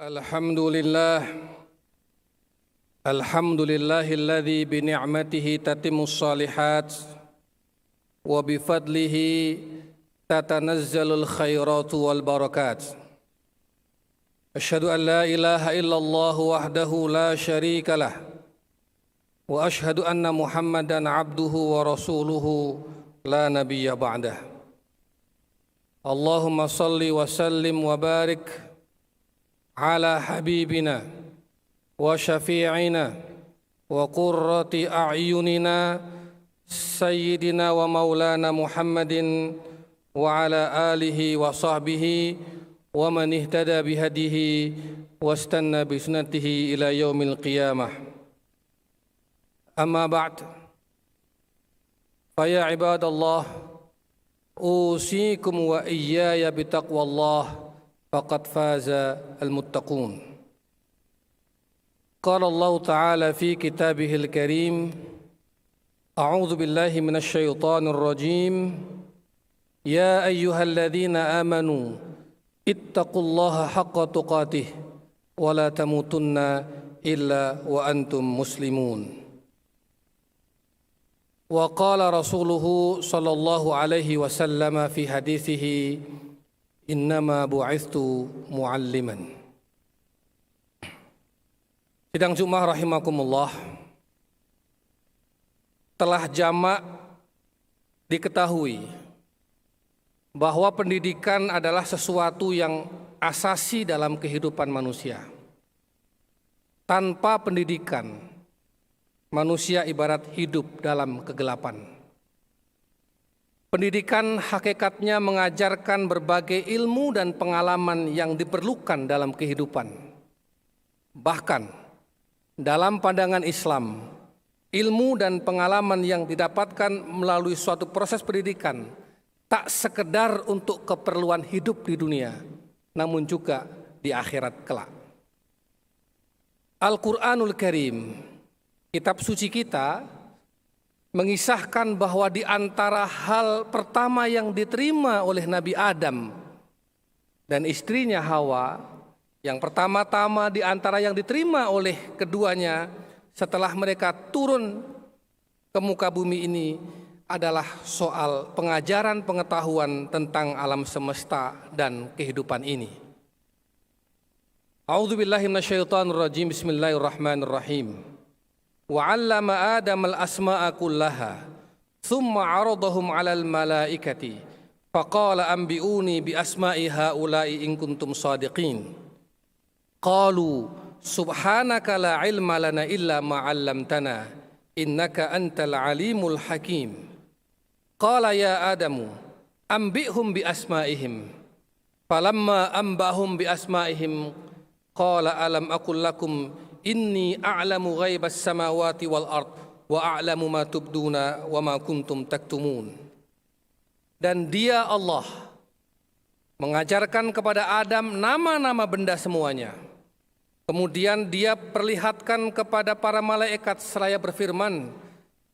Alhamdulillah, alhamdulillahilladzi bi ni'matihi tatimmus shalihat wa bi fadlihi tatanazzalul khairatu wal barakat. Asyhadu an la ilaha illallah wahdahu la syarika lah wa asyhadu anna Muhammadan abduhu wa rasuluhu la nabiyya ba'dah. Allahumma salli wa sallim wa barik ala habibina wa syafi'ina wa qurrati a'yunina sayyidina wa maulana Muhammadin wa ala alihi wa sahbihi wa man ihtada bihadihi wa istanna bi sunnatihi ila yaumil qiyamah. Amma ba'd, fa ya ibadallah, usikum wa iyaya bitaqwallah faqad faza al-muttaqun. Qala Allah Ta'ala fi kitabihil karim, a'udzu billahi minasy syaithanir rajim, ya ayyuhalladzina amanu ittaqullaha haqqa tuqatih wa la tamutunna illa wa antum muslimun. Wa qala rasuluhu sallallahu alaihi wasallam fi hadithihi, innama bu'ithtu mu'alliman. Sidang Jumat rahimakumullah, telah jamak diketahui bahwa pendidikan adalah sesuatu yang asasi dalam kehidupan manusia. Tanpa pendidikan, manusia ibarat hidup dalam kegelapan. Pendidikan hakikatnya mengajarkan berbagai ilmu dan pengalaman yang diperlukan dalam kehidupan. Bahkan dalam pandangan Islam, ilmu dan pengalaman yang didapatkan melalui suatu proses pendidikan tak sekedar untuk keperluan hidup di dunia, namun juga di akhirat kelak. Al-Quranul Karim, kitab suci kita, mengisahkan bahwa di antara hal pertama yang diterima oleh Nabi Adam dan istrinya Hawa, yang pertama-tama di antara yang diterima oleh keduanya setelah mereka turun ke muka bumi ini adalah soal pengajaran pengetahuan tentang alam semesta dan kehidupan ini. A'udzubillahi minasyaitonir rajim. Bismillahirrahmanirrahim. Wa 'allama Adam al-asma'a kullaha thumma 'aradahum 'alal malaikati faqala anbi'uni bi asma'i haula'i in kuntum shadiqin. Qalu subhanaka la 'ilma lana illa ma 'allamtana innaka antal 'alimul hakim. Qala ya Adamu anbi'hum bi asma'ihim. Falamma anba'hum bi asma'ihim qala alam aqul lakum inni a'lamu ghaibas samawati wal ard wa a'lamu ma tubduna wa ma kuntum taktumun. Dan dia Allah mengajarkan kepada Adam nama-nama benda semuanya. Kemudian dia perlihatkan kepada para malaikat seraya berfirman,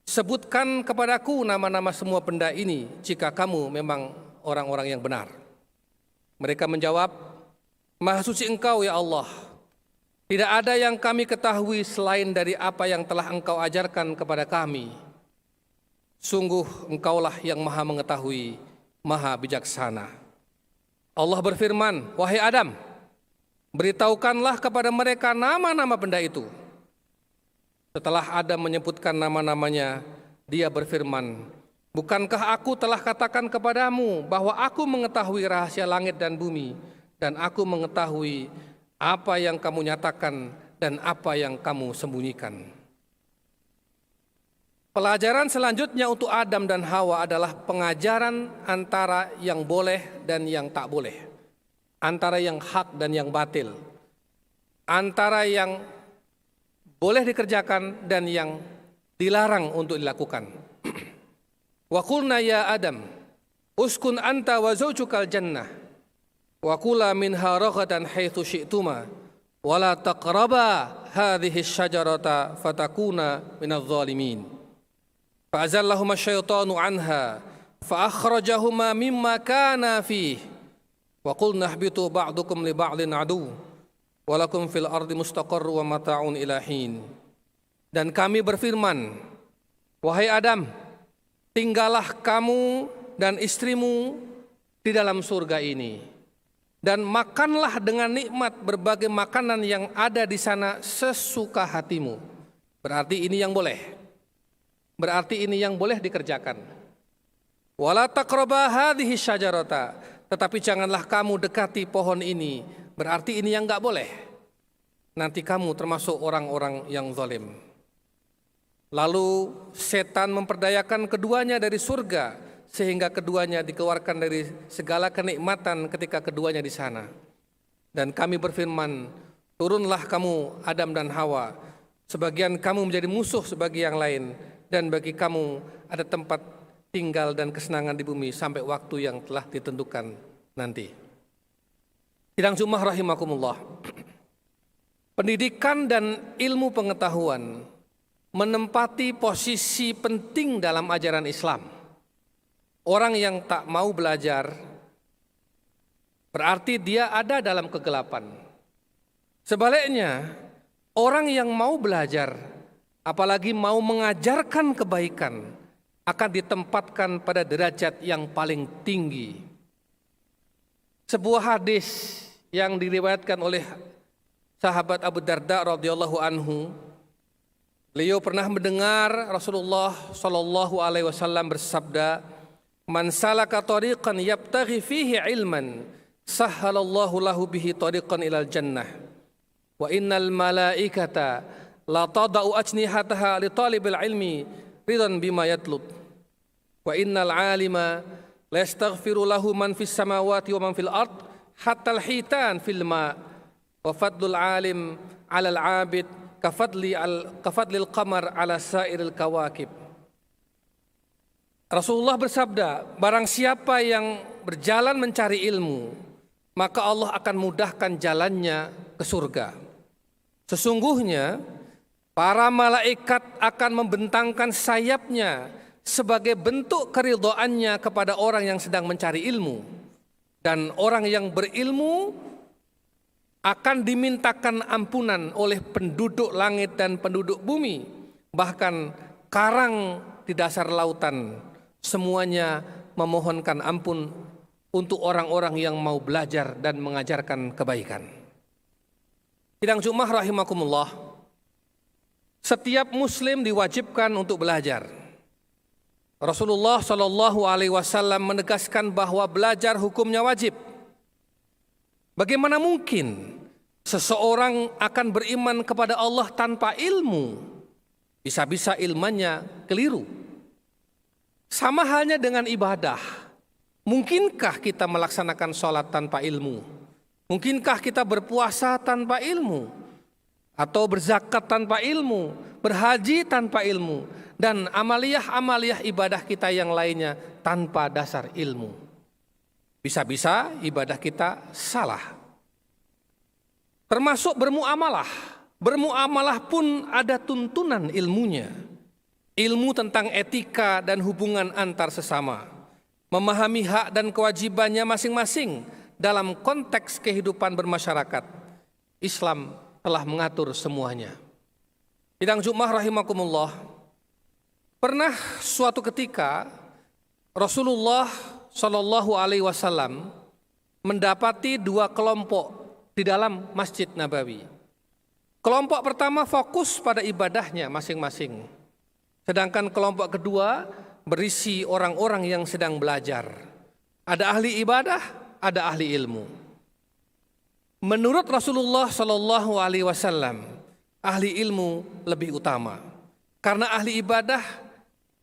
sebutkan kepadaku nama-nama semua benda ini jika kamu memang orang-orang yang benar. Mereka menjawab, Maha suci Engkau ya Allah, tidak ada yang kami ketahui selain dari apa yang telah Engkau ajarkan kepada kami. Sungguh Engkaulah yang maha mengetahui, maha bijaksana. Allah berfirman, wahai Adam, beritahukanlah kepada mereka nama-nama benda itu. Setelah Adam menyebutkan nama-namanya, dia berfirman, bukankah aku telah katakan kepadamu bahwa aku mengetahui rahasia langit dan bumi, dan aku mengetahui apa yang kamu nyatakan dan apa yang kamu sembunyikan. Pelajaran selanjutnya untuk Adam dan Hawa adalah pengajaran antara yang boleh dan yang tak boleh, antara yang hak dan yang batil, antara yang boleh dikerjakan dan yang dilarang untuk dilakukan. Wa qulna ya Adam uskun anta wa zawjukal jannah wa kula minha ragadan haitsu syi'tuma wa la taqraba hadhihi asy-syajarata fatakuna minadh dhalimin. Fa azallahuma asy-syaitanu anha fa akhrajahuma mimma kana fihi wa qulna ihbitu ba'dukum li ba'din adu walakum fil ardi mustaqarru wa mata'un ila hin. Dan kami berfirman, wahai Adam, tinggallah kamu dan istrimu di dalam surga ini, dan makanlah dengan nikmat berbagai makanan yang ada di sana sesuka hatimu. Berarti ini yang boleh. Berarti ini yang boleh dikerjakan. Wala taqraba hadhihi syajarata, tetapi janganlah kamu dekati pohon ini. Berarti ini yang enggak boleh. Nanti kamu termasuk orang-orang yang zalim. Lalu setan memperdayakan keduanya dari surga, sehingga keduanya dikeluarkan dari segala kenikmatan ketika keduanya di sana. Dan kami berfirman, turunlah kamu Adam dan Hawa, sebagian kamu menjadi musuh sebagi yang lain, dan bagi kamu ada tempat tinggal dan kesenangan di bumi sampai waktu yang telah ditentukan nanti. Sidang Jumat rahimakumullah. Pendidikan dan ilmu pengetahuan menempati posisi penting dalam ajaran Islam. Orang yang tak mau belajar berarti dia ada dalam kegelapan. Sebaliknya, orang yang mau belajar, apalagi mau mengajarkan kebaikan, akan ditempatkan pada derajat yang paling tinggi. Sebuah hadis yang diriwayatkan oleh sahabat Abu Darda radhiyallahu anhu, beliau pernah mendengar Rasulullah sallallahu alaihi wasallam bersabda, "Man salaka tariqan yabtaghi fihi ilman, sahhalallahu lahu bihi tariqan ilal jannah. Wa innal malaikata la tada'u ajnihataha li talibil ilmi ridan bima yatlub. Wa innal alima la yastaghfiru lahu man fis samawati wa man fil ard hatta al hitan fil ma. Wa fadlul alim 'ala al 'abid kafadlil qamar 'ala sairil kawakib." Rasulullah bersabda, barang siapa yang berjalan mencari ilmu, maka Allah akan mudahkan jalannya ke surga. Sesungguhnya para malaikat akan membentangkan sayapnya sebagai bentuk keridhaannya kepada orang yang sedang mencari ilmu. Dan orang yang berilmu akan dimintakan ampunan oleh penduduk langit dan penduduk bumi. Bahkan karang di dasar lautan semuanya memohonkan ampun untuk orang-orang yang mau belajar dan mengajarkan kebaikan. Sidang Jumat rahimakumullah, setiap muslim diwajibkan untuk belajar. Rasulullah Shallallahu alaihi wasallam menegaskan bahwa belajar hukumnya wajib. Bagaimana mungkin seseorang akan beriman kepada Allah tanpa ilmu? Bisa-bisa ilmunya keliru. Sama halnya dengan ibadah. Mungkinkah kita melaksanakan sholat tanpa ilmu? Mungkinkah kita berpuasa tanpa ilmu? Atau berzakat tanpa ilmu? Berhaji tanpa ilmu? Dan amaliyah-amaliyah ibadah kita yang lainnya tanpa dasar ilmu? Bisa-bisa ibadah kita salah. Termasuk bermuamalah. Bermuamalah pun ada tuntunan ilmunya. Ilmu tentang etika dan hubungan antar sesama, memahami hak dan kewajibannya masing-masing dalam konteks kehidupan bermasyarakat. Islam telah mengatur semuanya. Sidang Jumat rahimakumullah, pernah suatu ketika Rasulullah Shallallahu alaihi wasallam mendapati dua kelompok di dalam Masjid Nabawi. Kelompok pertama fokus pada ibadahnya masing-masing. Sedangkan kelompok kedua berisi orang-orang yang sedang belajar. Ada ahli ibadah, ada ahli ilmu. Menurut Rasulullah Shallallahu alaihi wasallam, ahli ilmu lebih utama. Karena ahli ibadah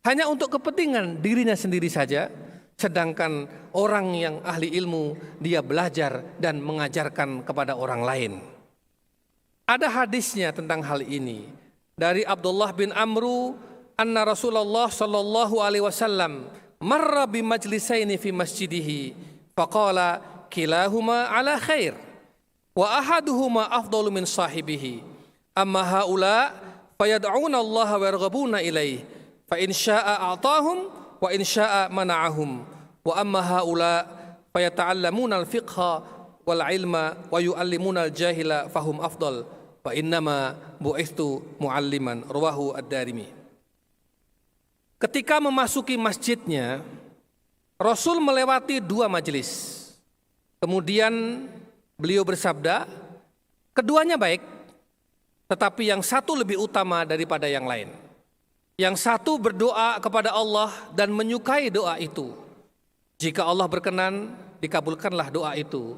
hanya untuk kepentingan dirinya sendiri saja, sedangkan orang yang ahli ilmu dia belajar dan mengajarkan kepada orang lain. Ada hadisnya tentang hal ini dari Abdullah bin Amru anna Rasulullah sallallahu alaihi wasallam marra bi majlisaini fi masjidihi faqala kilahuma ala khair wa ahaduhuma afdalu min sahibihi amma haula fayad'una Allah wa yarghabuna ilaih fa in syaa'a a'tahum wa in syaa'a mana'ahum wa amma haula fayata'allamuna al-fiqha wal ilma wa yu'allimuna al-jahila fahum afdal wa innama bu'istu mu'alliman. Rawahu ad-Darimi. Ketika memasuki masjidnya, Rasul melewati 2 majelis. Kemudian beliau bersabda, keduanya baik, tetapi yang satu lebih utama daripada yang lain. Yang satu berdoa kepada Allah dan menyukai doa itu. Jika Allah berkenan, dikabulkanlah doa itu.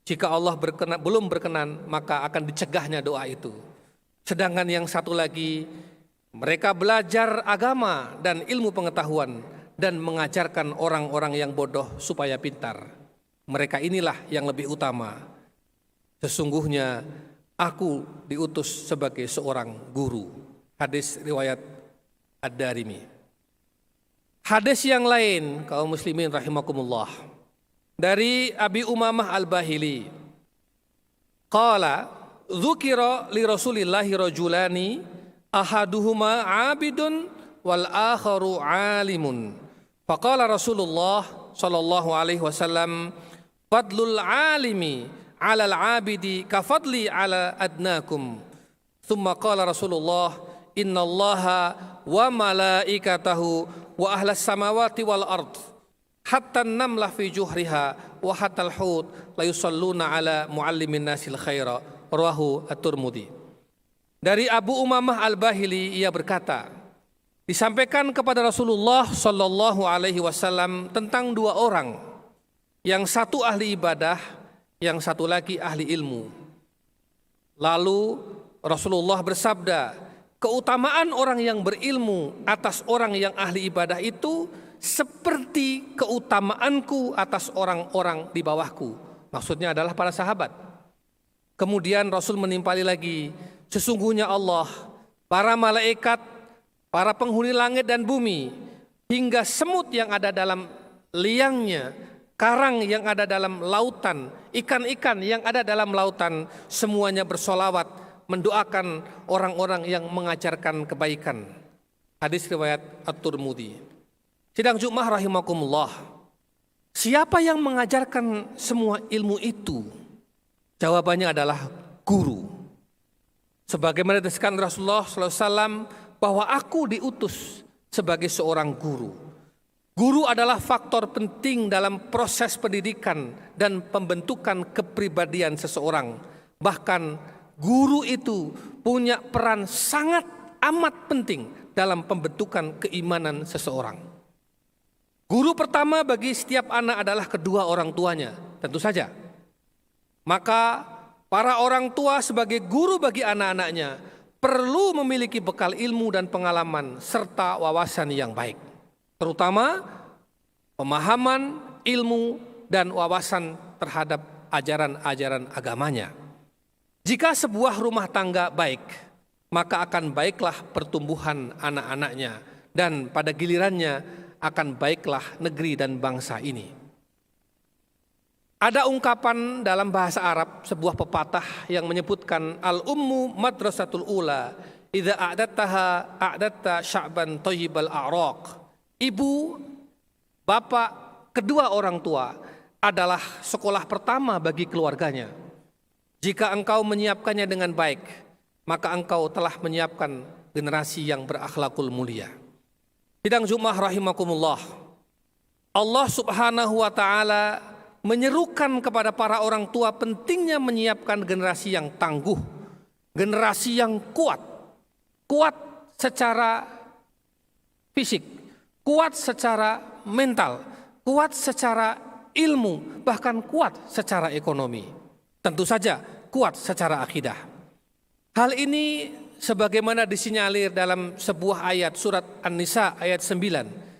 Jika Allah belum berkenan, maka akan dicegahnya doa itu. Sedangkan yang satu lagi, mereka belajar agama dan ilmu pengetahuan dan mengajarkan orang-orang yang bodoh supaya pintar. Mereka inilah yang lebih utama. Sesungguhnya aku diutus sebagai seorang guru. Hadis riwayat Ad-Darimi. Hadis yang lain, kaum muslimin rahimakumullah, dari Abi Umamah Al-Bahili. Qala dzukira li Rasulillahi rajulani ahaduhuma 'abidun wal akharu 'alimun. Faqala Rasulullah sallallahu alaihi wasallam, fadlul 'alimi 'alal 'abidi kafadli 'ala adnakum. Tsumma qala Rasulullah, innallaha wa malaikatahu wa ahlas samawati wal ard hatta an-namlah fi juhriha wa hatta al-hut la yusalluna 'ala muallimin nasil khaira. Rawahu at-Tirmidzi. Dari Abu Umamah Al-Bahili, ia berkata, disampaikan kepada Rasulullah sallallahu alaihi wasallam tentang 2 orang, yang satu ahli ibadah, yang satu lagi ahli ilmu. Lalu Rasulullah bersabda, keutamaan orang yang berilmu atas orang yang ahli ibadah itu seperti keutamaanku atas orang-orang di bawahku. Maksudnya adalah para sahabat. Kemudian Rasul menimpali lagi, sesungguhnya Allah, para malaikat, para penghuni langit dan bumi, hingga semut yang ada dalam liangnya, karang yang ada dalam lautan, ikan-ikan yang ada dalam lautan, semuanya bersolawat mendoakan orang-orang yang mengajarkan kebaikan. Hadis riwayat At-Tirmidzi. Sidang Jumat rahimakumullah, siapa yang mengajarkan semua ilmu itu? Jawabannya adalah guru. Sebagaimana disebutkan Rasulullah SAW bahwa aku diutus sebagai seorang guru. Guru adalah faktor penting dalam proses pendidikan dan pembentukan kepribadian seseorang. Bahkan guru itu punya peran sangat amat penting dalam pembentukan keimanan seseorang. Guru pertama bagi setiap anak adalah kedua orang tuanya, tentu saja. Maka para orang tua sebagai guru bagi anak-anaknya perlu memiliki bekal ilmu dan pengalaman serta wawasan yang baik. Terutama pemahaman, ilmu, dan wawasan terhadap ajaran-ajaran agamanya. Jika sebuah rumah tangga baik, maka akan baiklah pertumbuhan anak-anaknya, dan pada gilirannya akan baiklah negeri dan bangsa ini. Ada ungkapan dalam bahasa Arab, sebuah pepatah yang menyebutkan al-ummu madrasatul ula, idza a'dattaha a'datta sya'ban thayyibal a'raq. Ibu, bapak, kedua orang tua adalah sekolah pertama bagi keluarganya. Jika engkau menyiapkannya dengan baik, maka engkau telah menyiapkan generasi yang berakhlakul mulia. Sidang Jumat rahimakumullah, Allah Subhanahu wa ta'ala menyerukan kepada para orang tua pentingnya menyiapkan generasi yang tangguh, generasi yang kuat secara fisik, kuat secara mental, kuat secara ilmu, bahkan kuat secara ekonomi. Tentu saja kuat secara akidah. Hal ini sebagaimana disinyalir dalam sebuah ayat surat An-Nisa ayat 9.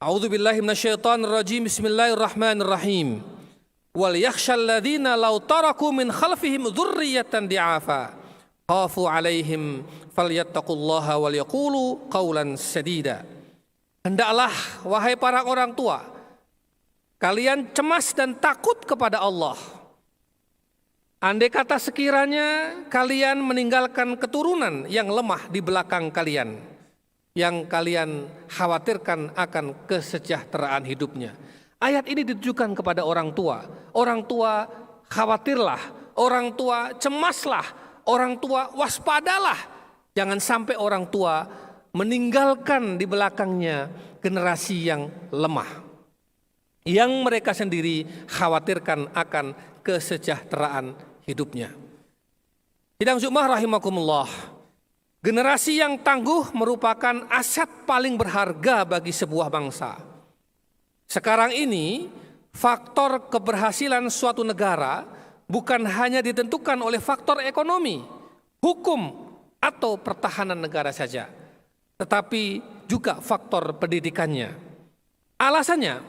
A'udzubillahi minasyaitonir rajim. Bismillahirrahmanirrahim. Wal yakhshal ladzina law taraku min khalfihim dzurriyyatan di'afa khafu 'alaihim falyattaqullaha wal yaqulu qawlan sadida. Hendaklah wahai para orang tua, kalian cemas dan takut kepada Allah. Andai kata sekiranya kalian meninggalkan keturunan yang lemah di belakang kalian, yang kalian khawatirkan akan kesejahteraan hidupnya. Ayat ini ditujukan kepada orang tua. Orang tua khawatirlah, orang tua cemaslah, orang tua waspadalah. Jangan sampai orang tua meninggalkan di belakangnya generasi yang lemah, yang mereka sendiri khawatirkan akan kesejahteraan hidupnya. Sidang Jumat rahimakumullah, generasi yang tangguh merupakan aset paling berharga bagi sebuah bangsa. Sekarang ini, faktor keberhasilan suatu negara bukan hanya ditentukan oleh faktor ekonomi, hukum, atau pertahanan negara saja, tetapi juga faktor pendidikannya. Alasannya,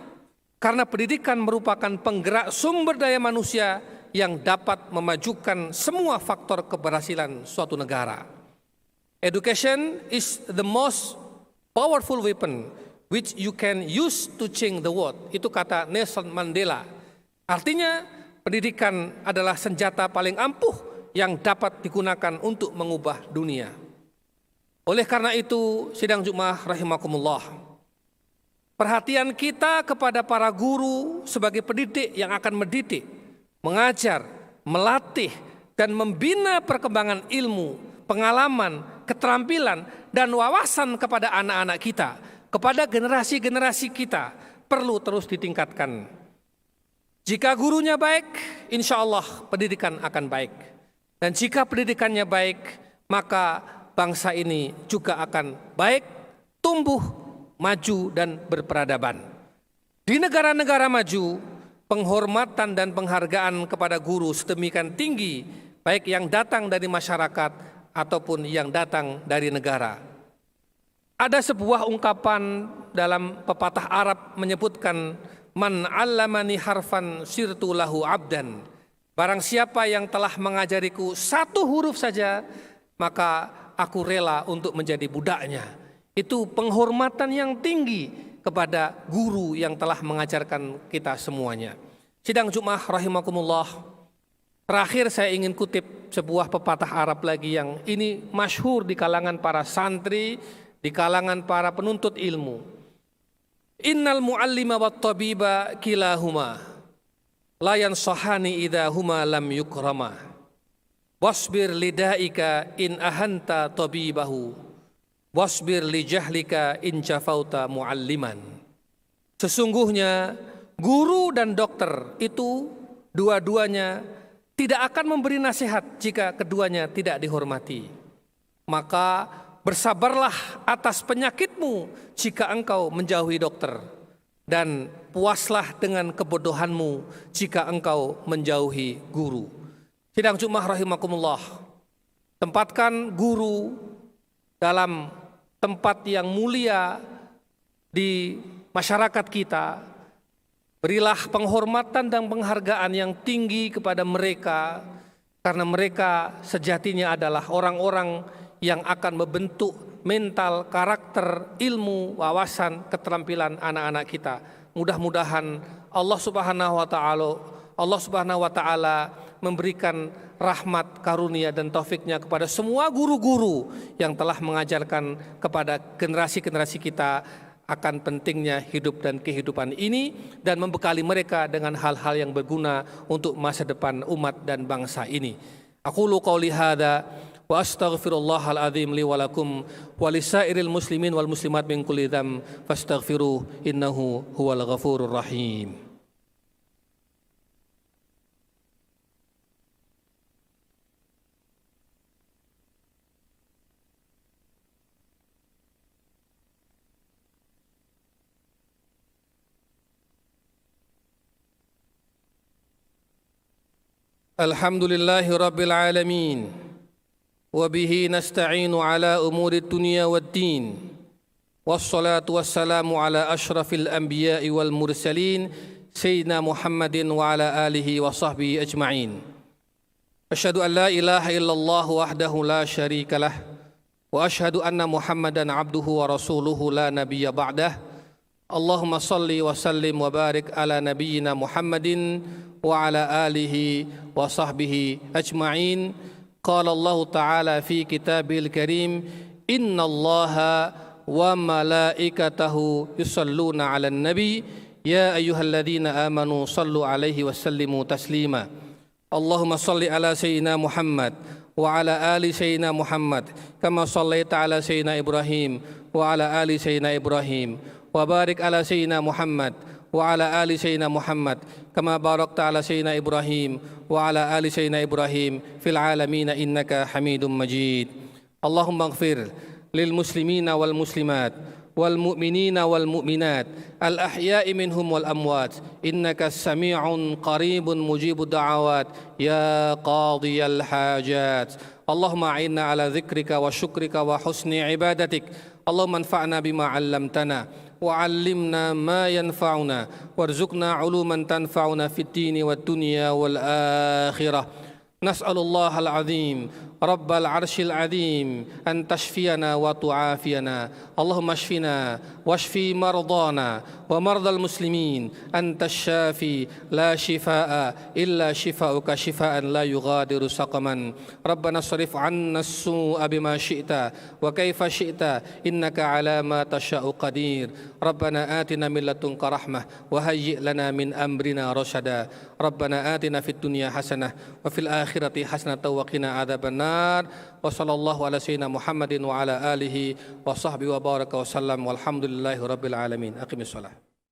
karena pendidikan merupakan penggerak sumber daya manusia yang dapat memajukan semua faktor keberhasilan suatu negara. Education is the most powerful weapon which you can use to change the world. Itu kata Nelson Mandela. Artinya, pendidikan adalah senjata paling ampuh yang dapat digunakan untuk mengubah dunia. Oleh karena itu, sidang Jumat rahimakumullah, perhatian kita kepada para guru sebagai pendidik yang akan mendidik, mengajar, melatih, dan membina perkembangan ilmu, pengalaman, keterampilan, dan wawasan kepada anak-anak kita, kepada generasi-generasi kita, perlu terus ditingkatkan. Jika gurunya baik, insya Allah pendidikan akan baik. Dan jika pendidikannya baik, maka bangsa ini juga akan baik, tumbuh, maju, dan berperadaban. Di negara-negara maju, penghormatan dan penghargaan kepada guru sedemikian tinggi, baik yang datang dari masyarakat ataupun yang datang dari negara. Ada sebuah ungkapan dalam pepatah Arab menyebutkan, man 'allamani harfan sirtu lahu 'abdan. Barang siapa yang telah mengajariku satu huruf saja, maka aku rela untuk menjadi budaknya. Itu penghormatan yang tinggi kepada guru yang telah mengajarkan kita semuanya. Sidang Jumat rahimakumullah, terakhir saya ingin kutip sebuah pepatah Arab lagi yang ini masyhur di kalangan para santri, di kalangan para penuntut ilmu. Innal muallima wat tabiba kilahuma la yansahani idza huma lam yukrama. Wasbir lidaika in ahanta tabibahu. Wasbir li jahlika in jafauta mualliman. Sesungguhnya guru dan dokter itu dua-duanya tidak akan memberi nasihat jika keduanya tidak dihormati. Maka bersabarlah atas penyakitmu jika engkau menjauhi dokter, dan puaslah dengan kebodohanmu jika engkau menjauhi guru. Sidang Jumat rahimakumullah, tempatkan guru dalam tempat yang mulia di masyarakat kita. Berilah penghormatan dan penghargaan yang tinggi kepada mereka, karena mereka sejatinya adalah orang-orang yang akan membentuk mental, karakter, ilmu, wawasan, keterampilan anak-anak kita. Mudah-mudahan Allah Subhanahu wa taala memberikan rahmat, karunia, dan taufiknya kepada semua guru-guru yang telah mengajarkan kepada generasi-generasi kita akan pentingnya hidup dan kehidupan ini, dan membekali mereka dengan hal-hal yang berguna untuk masa depan umat dan bangsa ini. Aqulu qauli hadza wa astaghfirullahal azim li wa lakum wa lisairil muslimin wal muslimat min kulli dzam fastaghfiruhu innahu huwal ghafurur rahim. Alhamdulillahi rabbil alamin, wa bihi nasta'inu ala umuri dunya waddin, wassalatu wassalamu ala ashrafil anbiya'i wal mursalin, sayyidina Muhammadin wa ala alihi wa sahbihi ajma'in. Asyhadu an la ilaha illallah wahdahu la syarika lah, wa asyhadu anna Muhammadan abduhu wa rasuluhu la nabiyya ba'dah. Allahumma salli wa sallim wa barik ala nabiyyina Muhammadin wa ala alihi wa sahbihi ajma'in. Qala Allah Ta'ala fi kitabil karim, inna Allaha wa malaikatahu yusalluna ala nabi, ya ayyuhalladzina amanu sallu alaihi wa sallimu taslima. اللهم صل على سيدنا محمد وعلى آل سيدنا محمد كما صليت على سيدنا إبراهيم وعلى آل سيدنا إبراهيم وبارك على سيدنا محمد وعلى آل سيدنا محمد كما باركت على سيدنا إبراهيم وعلى آل سيدنا إبراهيم في العالمين إنك حميد مجيد. اللهم اغفر للمسلمين والمسلمات والمؤمنين والمؤمنات الأحياء منهم والأموات إنك سميع قريب مجيب الدعوات يا قاضي الحاجات. اللهم أعنا على ذكرك وشكرك وحسن عبادتك. اللهم انفعنا بما علمتنا وعلمنا ما ينفعنا وارزقنا علوما تنفعنا في الدين والدنيا والآخرة. نسأل الله العظيم رب العرش العظيم أن تشفينا وتعافينا. اللهم اشفنا واشفي مرضانا ومرضى المسلمين. أنت الشافي لا شفاء إلا شفاؤك شفاء لا يغادر سقما. ربنا اصرف عنا السوء بما شئت وكيف شئت إنك على ما تشاء قدير. ربنا آتنا من لدنك رحمة وهيئ لنا من أمرنا رشدا. ربنا آتنا في الدنيا حسنة وفي الآخرة حسنة وقنا عذاب النار. وصلى الله على سيدنا محمد وعلى آله وصحبه وبارك وسلم والحمد لله رب العالمين. أقم الصلاة.